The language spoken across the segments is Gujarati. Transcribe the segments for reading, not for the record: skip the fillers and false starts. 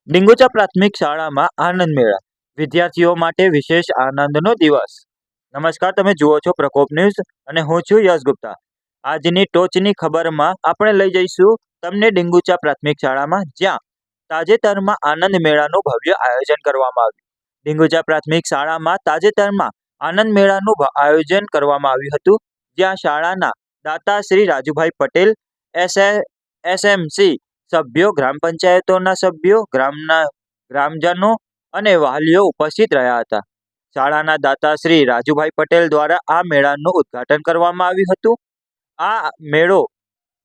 ડીંગુચા પ્રાથમિક શાળામાં આનંદ મેળા વિદ્યાર્થીઓ માટે વિશેષ આનંદનો દિવસ. નમસ્કાર, તમે જુઓ છો પ્રકોપ ન્યૂઝ અને હું છું યશ ગુપ્તા. આજની ટોચની ખબરમાં આપણે લઈ જઈશું તમને ડીંગુચા પ્રાથમિક શાળામાં, જ્યાં તાજેતરમાં આનંદ મેળાનું ભવ્ય આયોજન કરવામાં આવ્યું. ડીંગુચા પ્રાથમિક શાળામાં તાજેતરમાં આનંદ મેળાનું આયોજન કરવામાં આવ્યું હતું, જ્યાં શાળાના દાતા શ્રી રાજુભાઈ પટેલ, એસએમસી સભ્યો, ગ્રામ પંચાયતોના સભ્યો, ગ્રામજનો અને વાલીઓ ઉપસ્થિત રહ્યા હતા. શાળાના દાતા શ્રી રાજુભાઈ પટેલ દ્વારા આ મેળાનું ઉદ્ઘાટન કરવામાં આવ્યું હતું. આ મેળો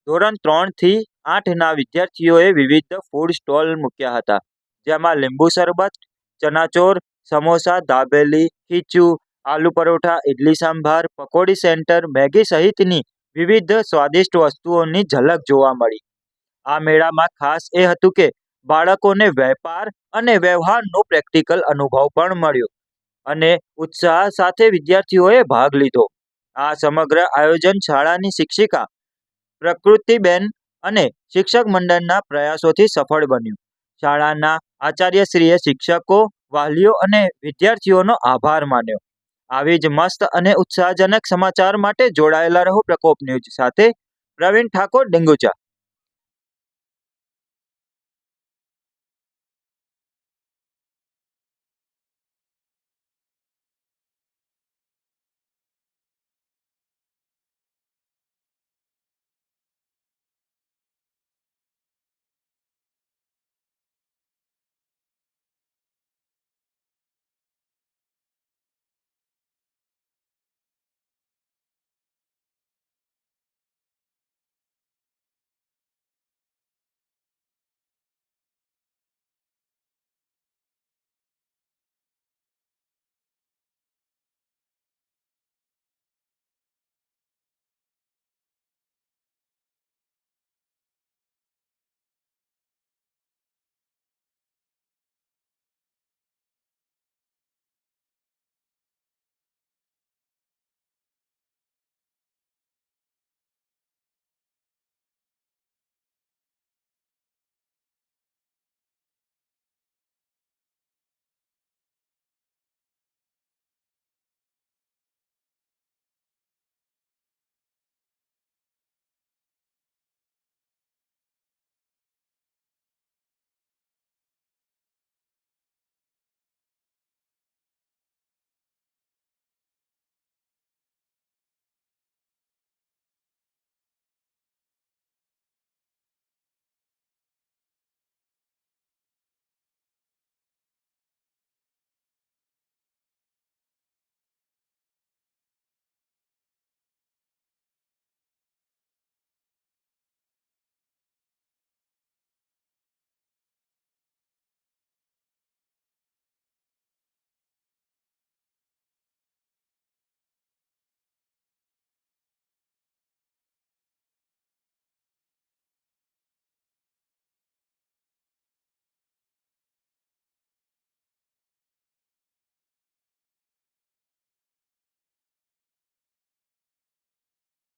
ધોરણ 3 થી 8 ના વિદ્યાર્થીઓએ વિવિધ ફૂડ સ્ટોલ મૂક્યા હતા, જેમાં લીંબુ શરબત, ચનાચોર, સમોસા, દાબેલી, ખીચું, આલુ પરોઠા, ઇડલી સાંભાર, પકોડી સેન્ટર, મેગી સહિતની વિવિધ સ્વાદિષ્ટ વસ્તુઓની ઝલક જોવા મળી. આ મેળામાં ખાસ એ હતું કે બાળકોને વેપાર અને વ્યવહારનો પ્રેક્ટિકલ અનુભવ પણ મળ્યો અને ઉત્સાહ સાથે વિદ્યાર્થીઓએ ભાગ લીધો. આ સમગ્ર આયોજન શાળાની શિક્ષિકા પ્રકૃતિબેન અને શિક્ષક મંડળના પ્રયાસોથી સફળ બન્યું. શાળાના આચાર્યશ્રીએ શિક્ષકો, વાલીઓ અને વિદ્યાર્થીઓનો આભાર માન્યો. આવી જ મસ્ત અને ઉત્સાહજનક સમાચાર માટે જોડાયેલા રહો પ્રકોપ ન્યૂઝ સાથે. પ્રવીણ ઠાકોર, ડીંગુચા.